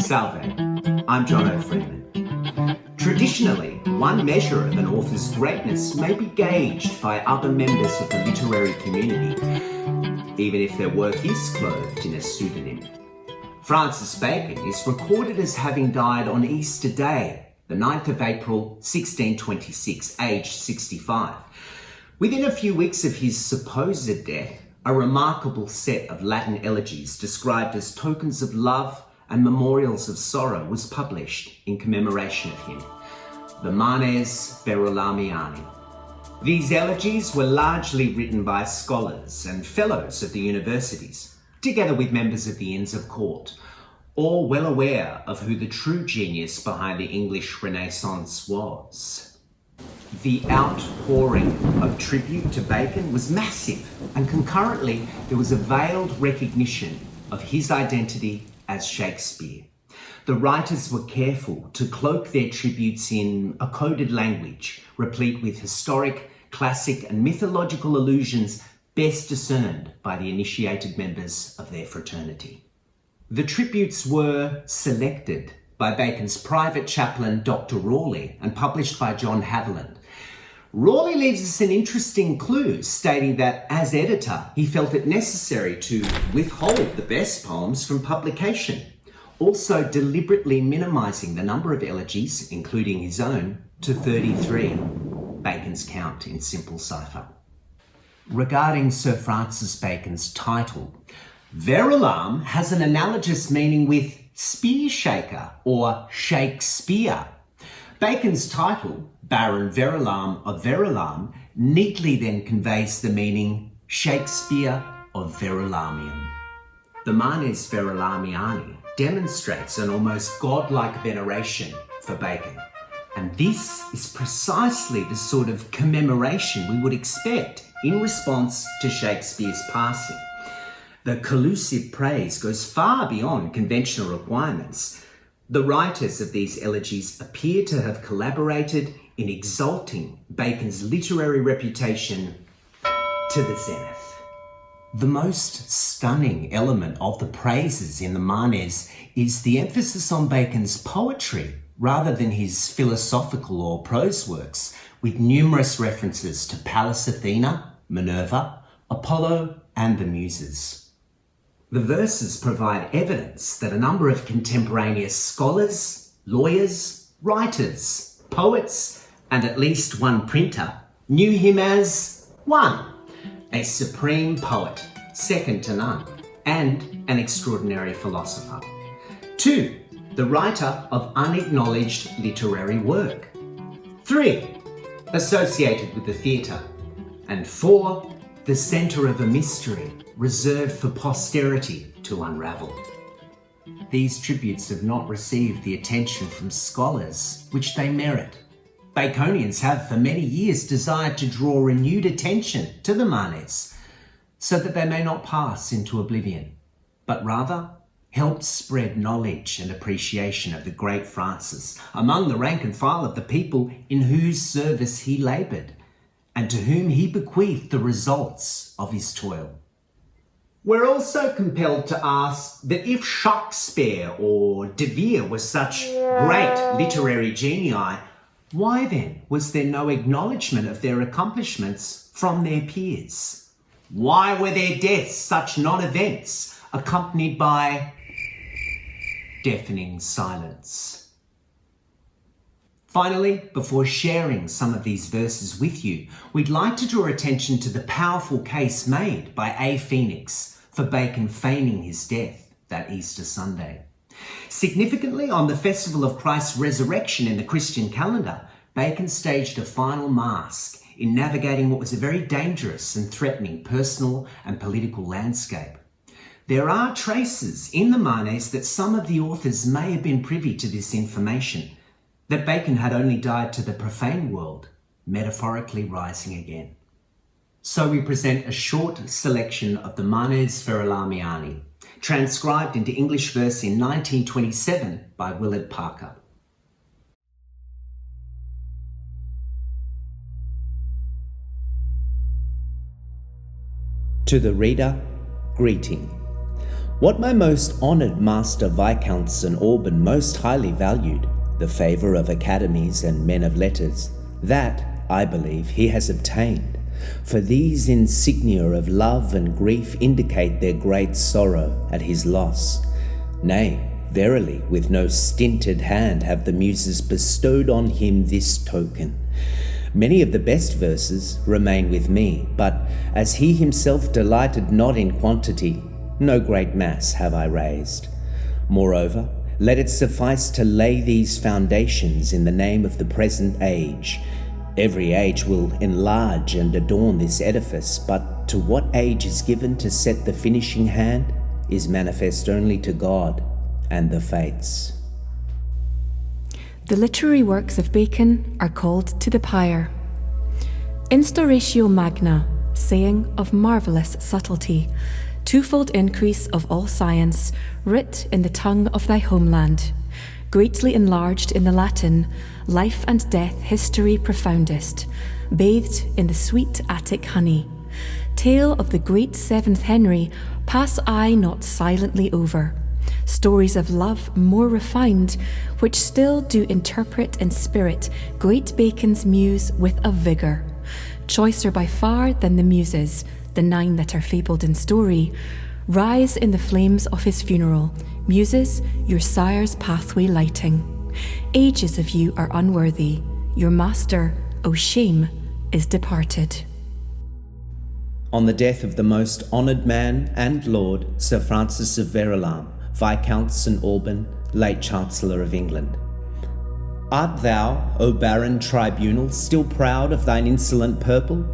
Salve, I'm Jono Freeman. Traditionally, one measure of an author's greatness may be gauged by other members of the literary community, even if their work is clothed in a pseudonym. Francis Bacon is recorded as having died on Easter Day, the 9th of April, 1626, aged 65. Within a few weeks of his supposed death, a remarkable set of Latin elegies described as tokens of love and memorials of sorrow was published in commemoration of him, the Manes Verulamiani. These elegies were largely written by scholars and fellows of the universities, together with members of the Inns of Court, all well aware of who the true genius behind the English Renaissance was. The outpouring of tribute to Bacon was massive, and concurrently there was a veiled recognition of his identity as Shakespeare. The writers were careful to cloak their tributes in a coded language, replete with historic, classic and mythological allusions best discerned by the initiated members of their fraternity. The tributes were selected by Bacon's private chaplain, Dr. Rawley, and published by John Haviland. Rawley leaves us an interesting clue, stating that as editor, he felt it necessary to withhold the best poems from publication, also deliberately minimising the number of elegies, including his own, to 33, Bacon's count in simple cipher. Regarding Sir Francis Bacon's title, Verulam has an analogous meaning with spear shaker or Shakespeare. Bacon's title, Baron Verulam of Verulam, neatly then conveys the meaning Shakespeare of Verulamium. The Manes Verulamiani demonstrates an almost godlike veneration for Bacon, and this is precisely the sort of commemoration we would expect in response to Shakespeare's passing. The collusive praise goes far beyond conventional requirements. The writers of these elegies appear to have collaborated in exalting Bacon's literary reputation to the zenith. The most stunning element of the praises in the Manes is the emphasis on Bacon's poetry rather than his philosophical or prose works, with numerous references to Pallas Athena, Minerva, Apollo, and the Muses. The verses provide evidence that a number of contemporaneous scholars, lawyers, writers, poets, and at least one printer knew him as 1. A supreme poet, second to none, and an extraordinary philosopher. 2. The writer of unacknowledged literary work. 3. Associated with the theatre. And 4. The centre of a mystery reserved for posterity to unravel. These tributes have not received the attention from scholars which they merit. Baconians have for many years desired to draw renewed attention to the Manes, so that they may not pass into oblivion, but rather help spread knowledge and appreciation of the great Francis among the rank and file of the people in whose service he laboured, and to whom he bequeathed the results of his toil. We're also compelled to ask that if Shakespeare or De Vere were such great literary genii, why then was there no acknowledgement of their accomplishments from their peers? Why were their deaths such non-events, accompanied by deafening silence? Finally, before sharing some of these verses with you, we'd like to draw attention to the powerful case made by A. Phoenix for Bacon feigning his death that Easter Sunday. Significantly, on the festival of Christ's resurrection in the Christian calendar, Bacon staged a final mask in navigating what was a very dangerous and threatening personal and political landscape. There are traces in the Manes that some of the authors may have been privy to this information, that Bacon had only died to the profane world, metaphorically rising again. So we present a short selection of the Manes Verulamiani, transcribed into English verse in 1927 by Willard Parker. To the reader, greeting. What my most honoured master Viscounts and Alban most highly valued, the favour of academies and men of letters, that, I believe, he has obtained. For these insignia of love and grief indicate their great sorrow at his loss. Nay, verily, with no stinted hand have the Muses bestowed on him this token. Many of the best verses remain with me, but as he himself delighted not in quantity, no great mass have I raised. Moreover, let it suffice to lay these foundations in the name of the present age. Every age will enlarge and adorn this edifice, but to what age is given to set the finishing hand is manifest only to God and the fates. The literary works of Bacon are called to the pyre. Instauratio magna, saying of marvellous subtlety, twofold increase of all science, writ in the tongue of thy homeland, greatly enlarged in the Latin, life and death history profoundest, bathed in the sweet Attic honey. Tale of the great 7th Henry pass I not silently over. Stories of love more refined, which still do interpret in spirit great Bacon's muse with a vigour. Choicer by far than the Muses, the 9 that are fabled in story, rise in the flames of his funeral, Muses, your sire's pathway lighting. Ages of you are unworthy, your master, O shame, is departed. On the death of the most honoured man and lord, Sir Francis of Verulam, Viscount St. Alban, late Chancellor of England. Art thou, O barren tribunal, still proud of thine insolent purple,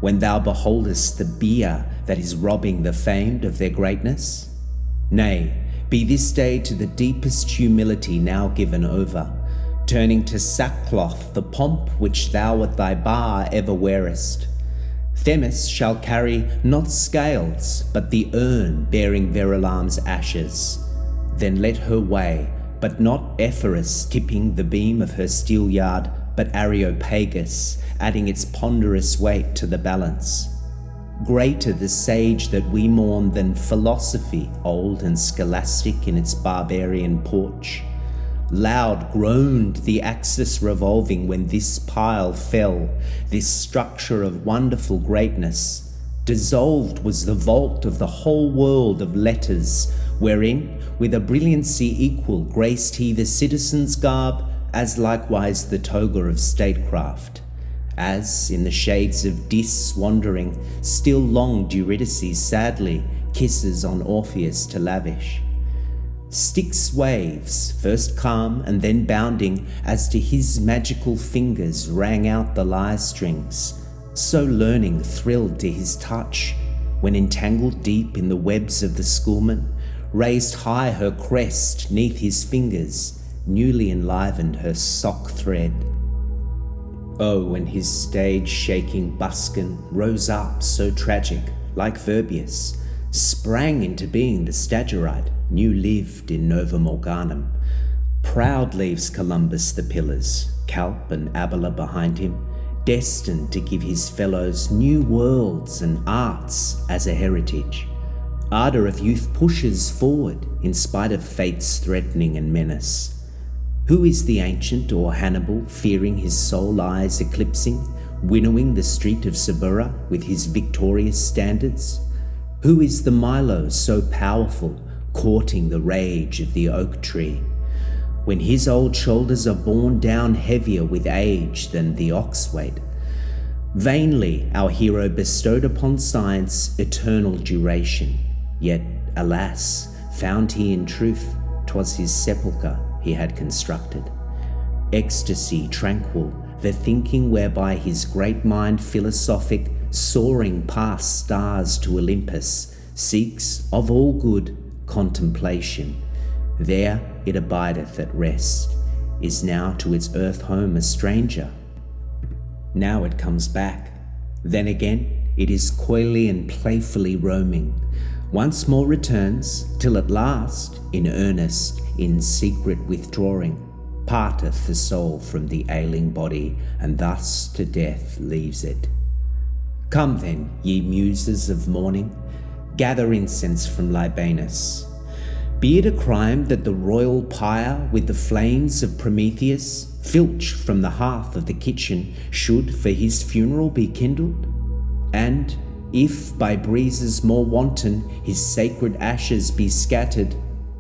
when thou beholdest the bier that is robbing the famed of their greatness? Nay, be this day to the deepest humility now given over, turning to sackcloth the pomp which thou at thy bar ever wearest. Themis shall carry not scales, but the urn bearing Verulam's ashes. Then let her weigh, but not Ephorus tipping the beam of her steelyard, but Areopagus adding its ponderous weight to the balance. Greater the sage that we mourn than philosophy, old and scholastic in its barbarian porch. Loud groaned the axis revolving when this pile fell, this structure of wonderful greatness. Dissolved was the vault of the whole world of letters, wherein, with a brilliancy equal, graced he the citizen's garb, as likewise the toga of statecraft. As, in the shades of Dis wandering, still longed Eurydice sadly, kisses on Orpheus to lavish. Styx waves, first calm and then bounding, as to his magical fingers rang out the lyre strings, so learning thrilled to his touch, when entangled deep in the webs of the schoolman, raised high her crest neath his fingers, newly enlivened her sock thread. Oh, when his stage-shaking buskin rose up so tragic, like Verbius, sprang into being the Stagirite, new-lived in Novum Organum. Proud leaves Columbus the pillars, Calp and Abila behind him, destined to give his fellows new worlds and arts as a heritage. Ardour of youth pushes forward in spite of fate's threatening and menace. Who is the ancient or Hannibal, fearing his soul eyes eclipsing, winnowing the street of Suburra with his victorious standards? Who is the Milo so powerful, courting the rage of the oak tree, when his old shoulders are borne down heavier with age than the ox weight? Vainly our hero bestowed upon science eternal duration, yet, alas, found he in truth 'twas his sepulchre he had constructed. Ecstasy tranquil, the thinking whereby his great mind philosophic, soaring past stars to Olympus, seeks of all good contemplation. There it abideth at rest, is now to its earth home a stranger. Now it comes back, then again it is coyly and playfully roaming, once more returns, till at last, in earnest, in secret withdrawing, parteth the soul from the ailing body, and thus to death leaves it. Come then, ye muses of morning, gather incense from Libanus, Be it a crime that the royal pyre with the flames of Prometheus, filch from the hearth of the kitchen, should for his funeral be kindled? And if by breezes more wanton his sacred ashes be scattered,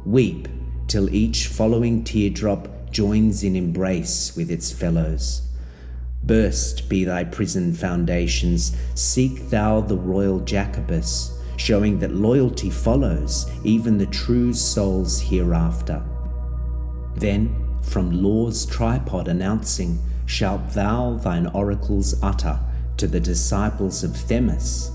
weep till each following teardrop joins in embrace with its fellows. Burst be thy prison foundations, seek thou the royal Jacobus, showing that loyalty follows even the true soul's hereafter. Then, from law's tripod announcing, shalt thou thine oracles utter to the disciples of Themis.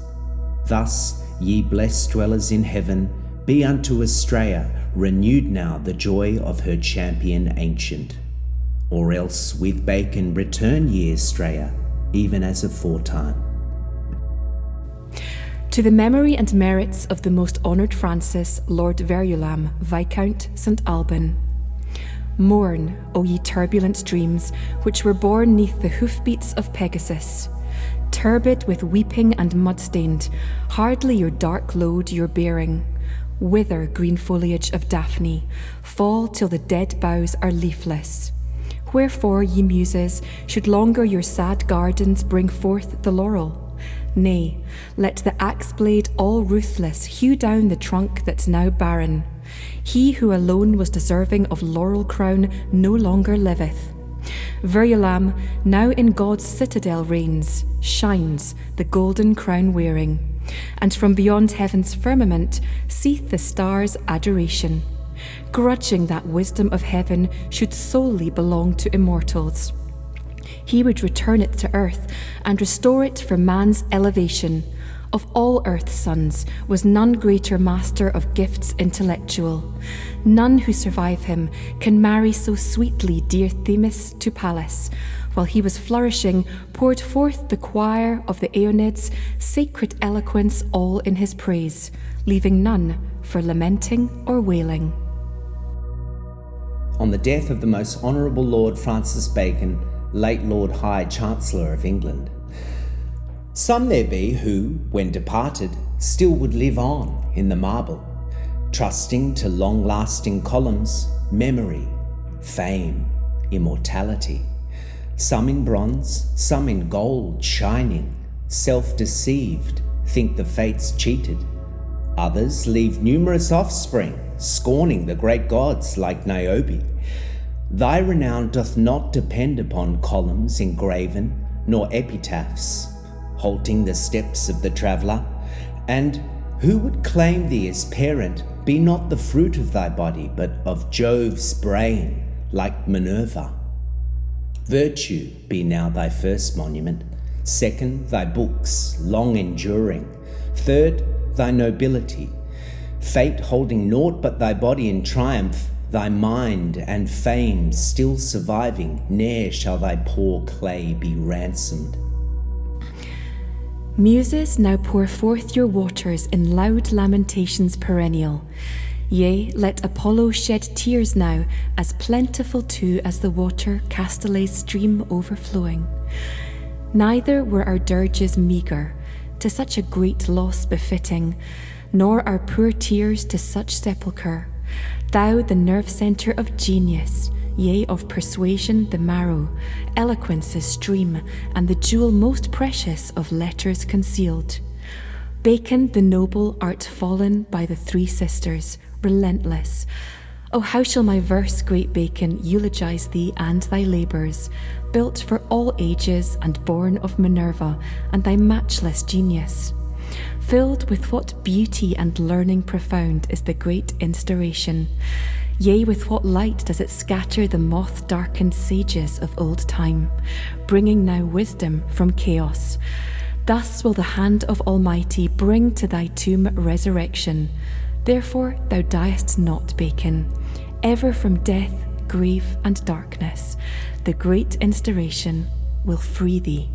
Thus, ye blessed dwellers in heaven, be unto Astraea renewed now the joy of her champion ancient. Or else with Bacon return ye Astraea, even as aforetime. To the memory and merits of the most honoured Francis, Lord Verulam, Viscount St. Alban. Mourn, O ye turbulent streams, which were born neath the hoofbeats of Pegasus. Turbid with weeping and mud-stained, hardly your dark load you're bearing. Wither, green foliage of Daphne, fall till the dead boughs are leafless. Wherefore, ye muses, should longer your sad gardens bring forth the laurel? Nay, let the axe blade all ruthless hew down the trunk that's now barren. He who alone was deserving of laurel crown no longer liveth. Verulam now in God's citadel reigns, shines, the golden crown wearing, and from beyond heaven's firmament seeth the stars' adoration, grudging that wisdom of heaven should solely belong to immortals. He would return it to earth and restore it for man's elevation. Of all earth's sons was none greater master of gifts intellectual. None who survive him can marry so sweetly dear Themis to Pallas. While he was flourishing, poured forth the choir of the Aeonids sacred eloquence all in his praise, leaving none for lamenting or wailing. On the death of the most honourable Lord Francis Bacon, late Lord High Chancellor of England, some there be who, when departed, still would live on in the marble, trusting to long-lasting columns, memory, fame, immortality. Some in bronze, some in gold shining, self-deceived, think the fates cheated. Others leave numerous offspring, scorning the great gods like Niobe. Thy renown doth not depend upon columns engraven, nor epitaphs, halting the steps of the traveller. And who would claim thee as parent be not the fruit of thy body, but of Jove's brain, like Minerva. Virtue be now thy first monument, second thy books, long enduring, third thy nobility, fate holding naught but thy body in triumph, thy mind and fame still surviving, ne'er shall thy poor clay be ransomed. Muses, now pour forth your waters in loud lamentations perennial. Yea, let Apollo shed tears now, as plentiful too as the water Castaly's stream overflowing. Neither were our dirges meagre, to such a great loss befitting, nor our poor tears to such sepulchre. Thou, the nerve centre of genius, yea, of persuasion the marrow, eloquence's stream, and the jewel most precious of letters concealed. Bacon the noble art fallen by the three sisters, relentless. Oh, how shall my verse, great Bacon, eulogize thee and thy labours, built for all ages and born of Minerva and thy matchless genius. Filled with what beauty and learning profound is the great instauration. Yea, with what light does it scatter the moth-darkened sages of old time, bringing now wisdom from chaos. Thus will the hand of Almighty bring to thy tomb resurrection. Therefore thou diest not, Bacon. Ever from death, grief, and darkness, the great instauration will free thee.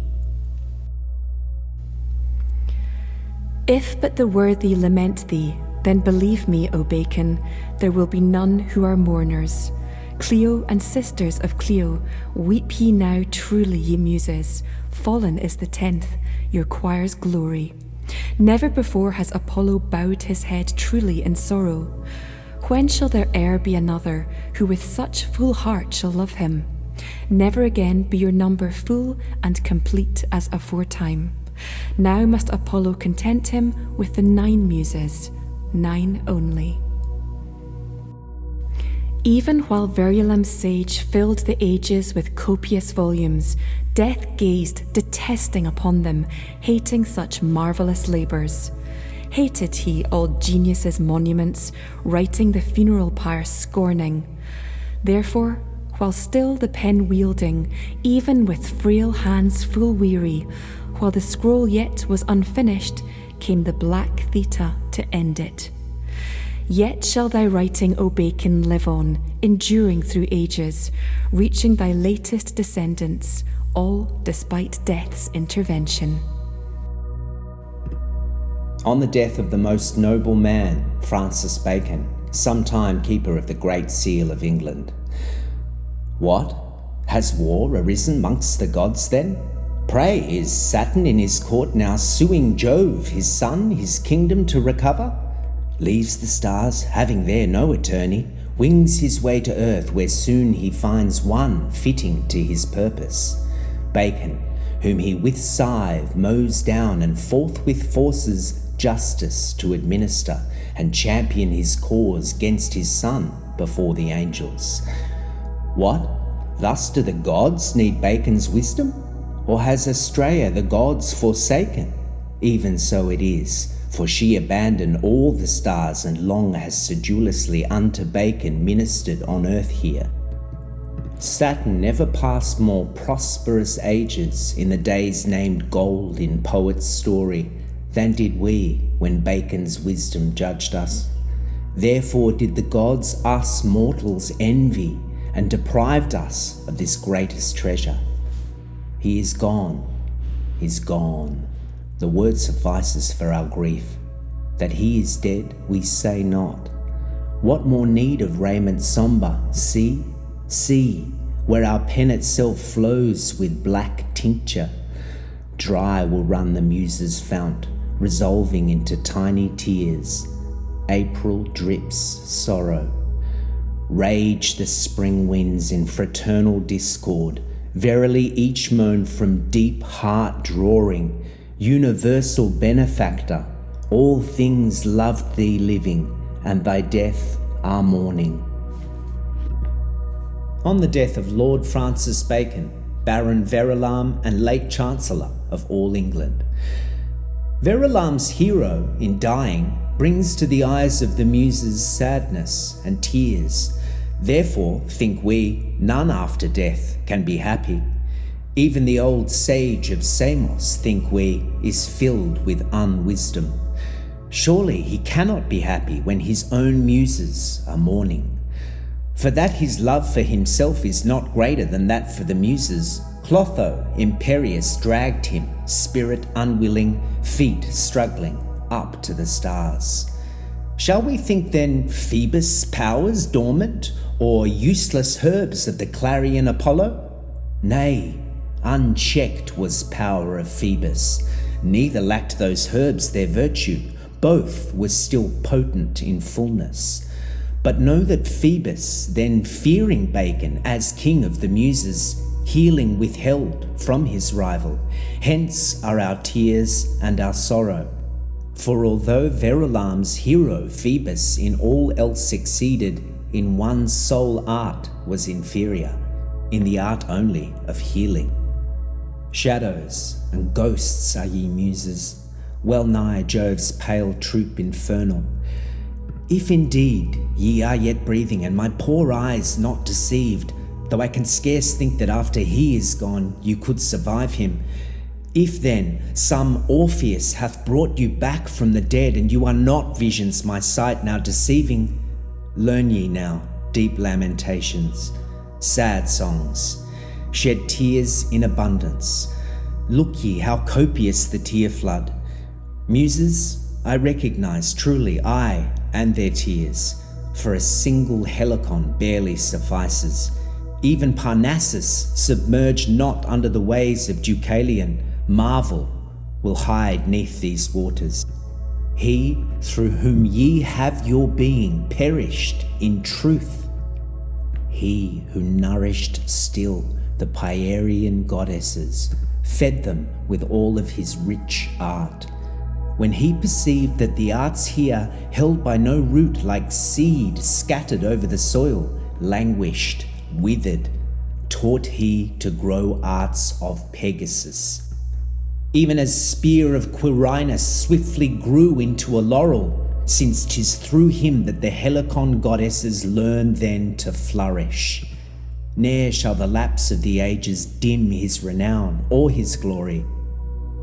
If but the worthy lament thee, then believe me, O Bacon, there will be none who are mourners. Clio and sisters of Clio, weep ye now truly, ye muses. Fallen is the 10th, your choir's glory. Never before has Apollo bowed his head truly in sorrow. when shall there e'er be another who with such full heart shall love him? Never again be your number full and complete as aforetime. Now must Apollo content him with the 9 muses, 9 only. Even while Verulam's sage filled the ages with copious volumes, Death gazed detesting upon them, hating such marvellous labours. Hated he all genius's monuments, writing the funeral pyre scorning. Therefore, while still the pen wielding, even with frail hands full weary, while the scroll yet was unfinished, came the black theta to end it. Yet shall thy writing, O Bacon, live on, enduring through ages, reaching thy latest descendants, all despite death's intervention. On the death of the most noble man, Francis Bacon, sometime keeper of the Great Seal of England. What? Has war arisen mongst the gods then? Pray, is Saturn in his court now suing Jove, his son, his kingdom to recover? Leaves the stars, having there no attorney, wings his way to earth, where soon he finds one fitting to his purpose. Bacon, whom he with scythe mows down, and forthwith forces justice to administer, and champion his cause 'gainst his son before the angels. What? Thus do the gods need Bacon's wisdom? Or has Astraea the gods forsaken? Even so it is, for she abandoned all the stars, and long has sedulously unto Bacon ministered on earth here. Saturn never passed more prosperous ages in the days named gold in poet's story than did we when Bacon's wisdom judged us. Therefore did the gods us mortals envy, and deprived us of this greatest treasure. He is gone, he's gone. The word suffices for our grief. That he is dead, we say not. What more need of raiment sombre? See, see, where our pen itself flows with black tincture. Dry will run the muse's fount, resolving into tiny tears. April drips sorrow. Rage the spring winds in fraternal discord. Verily each moan from deep heart drawing. Universal benefactor, all things loved thee living, and thy death are mourning. On the death of Lord Francis Bacon, Baron Verulam and late Chancellor of all England. Verulam's hero, in dying, brings to the eyes of the muses sadness and tears. Therefore, think we, none after death can be happy. Even the old sage of Samos, think we, is filled with unwisdom. Surely he cannot be happy when his own muses are mourning. For that his love for himself is not greater than that for the muses, Clotho, imperious, dragged him, spirit unwilling, feet struggling, up to the stars. Shall we think then Phoebus' powers dormant, or useless herbs of the clarion Apollo? Nay, unchecked was power of Phoebus, neither lacked those herbs their virtue, both were still potent in fullness. But know that Phoebus, then fearing Bacon as king of the muses, healing withheld from his rival, hence are our tears and our sorrow. For although Verulam's hero Phoebus in all else exceeded, in one sole art was inferior, in the art only of healing. Shadows and ghosts are ye muses, well nigh Jove's pale troop infernal. If indeed ye are yet breathing, and my poor eyes not deceived, though I can scarce think that after he is gone you could survive him. If then some Orpheus hath brought you back from the dead, and you are not visions my sight now deceiving, learn ye now deep lamentations, sad songs, shed tears in abundance. Look ye how copious the tear flood. Muses, I recognize truly I and their tears, for a single helicon barely suffices. Even Parnassus, submerged not under the waves of Deucalion, marvel will hide neath these waters. he through whom ye have your being perished in truth, he who nourished still the Pierian goddesses, fed them with all of his rich art. When he perceived that the arts here, held by no root like seed scattered over the soil, languished, withered, taught he to grow arts of Pegasus. Even as spear of Quirinus swiftly grew into a laurel, since 'tis through him that the Helicon goddesses learn then to flourish. Ne'er shall the lapse of the ages dim his renown or his glory,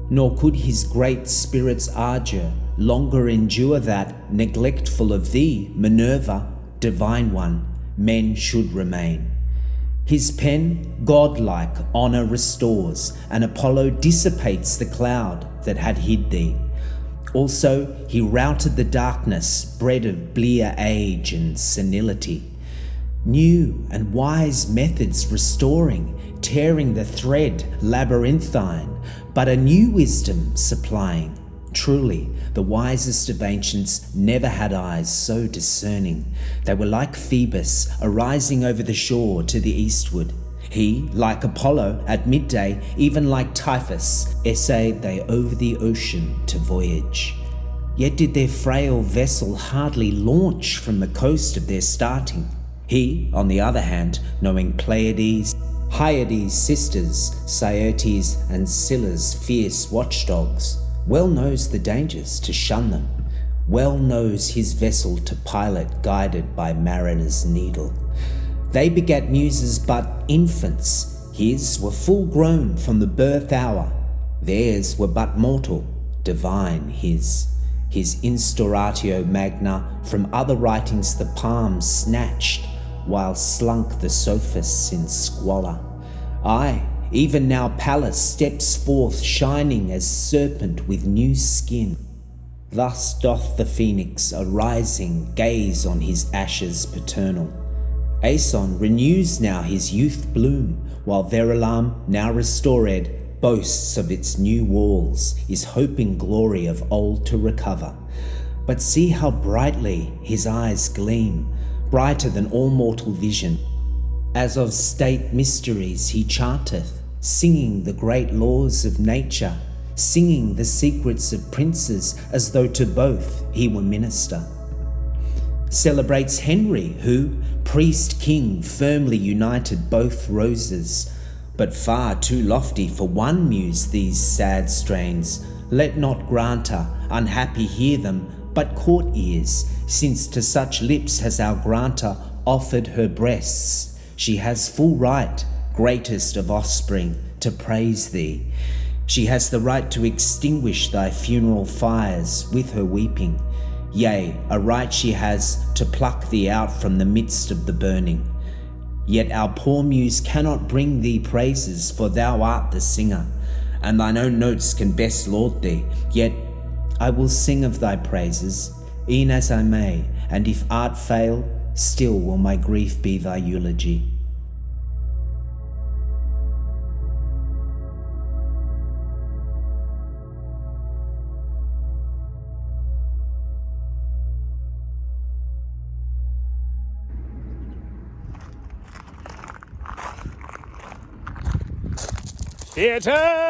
nor could his great spirit's ardour longer endure that, neglectful of thee, Minerva, divine one, men should remain. His pen, godlike honour restores, and Apollo dissipates the cloud that had hid thee. Also, he routed the darkness bred of blear age and senility. New and wise methods restoring, tearing the thread labyrinthine, but a new wisdom supplying. Truly, the wisest of ancients never had eyes so discerning. They were like Phoebus, arising over the shore to the eastward. He, like Apollo, at midday, even like Typhus, essayed they over the ocean to voyage. Yet did their frail vessel hardly launch from the coast of their starting. He, on the other hand, knowing Pleiades, Hyades' sisters, Syrtes and Scylla's fierce watchdogs, well knows the dangers to shun them, well knows his vessel to pilot guided by mariner's needle. They begat muses but infants, his were full grown from the birth hour, theirs were but mortal, divine his instauratio magna, from other writings the palm snatched, while slunk the sophists in squalor. Aye, even now Pallas steps forth shining as serpent with new skin. Thus doth the phoenix arising gaze on his ashes paternal. Aeson renews now his youth bloom, while Verulam, now restored, boasts of its new walls, is hoping glory of old to recover. But see how brightly his eyes gleam, brighter than all mortal vision. As of state mysteries he chanteth, singing the great laws of nature, singing the secrets of princes, as though to both he were minister. Celebrates Henry, who, priest-king, firmly united both roses, but far too lofty for one muse these sad strains. Let not Granta, unhappy, hear them, but court ears, since to such lips has our Granta offered her breasts. She has full right, greatest of offspring, to praise thee. She has the right to extinguish thy funeral fires with her weeping. Yea, a right she has to pluck thee out from the midst of the burning. Yet our poor muse cannot bring thee praises, for thou art the singer, and thine own notes can best laud thee. Yet I will sing of thy praises, e'en as I may, and if art fail, still will my grief be thy eulogy. Theater!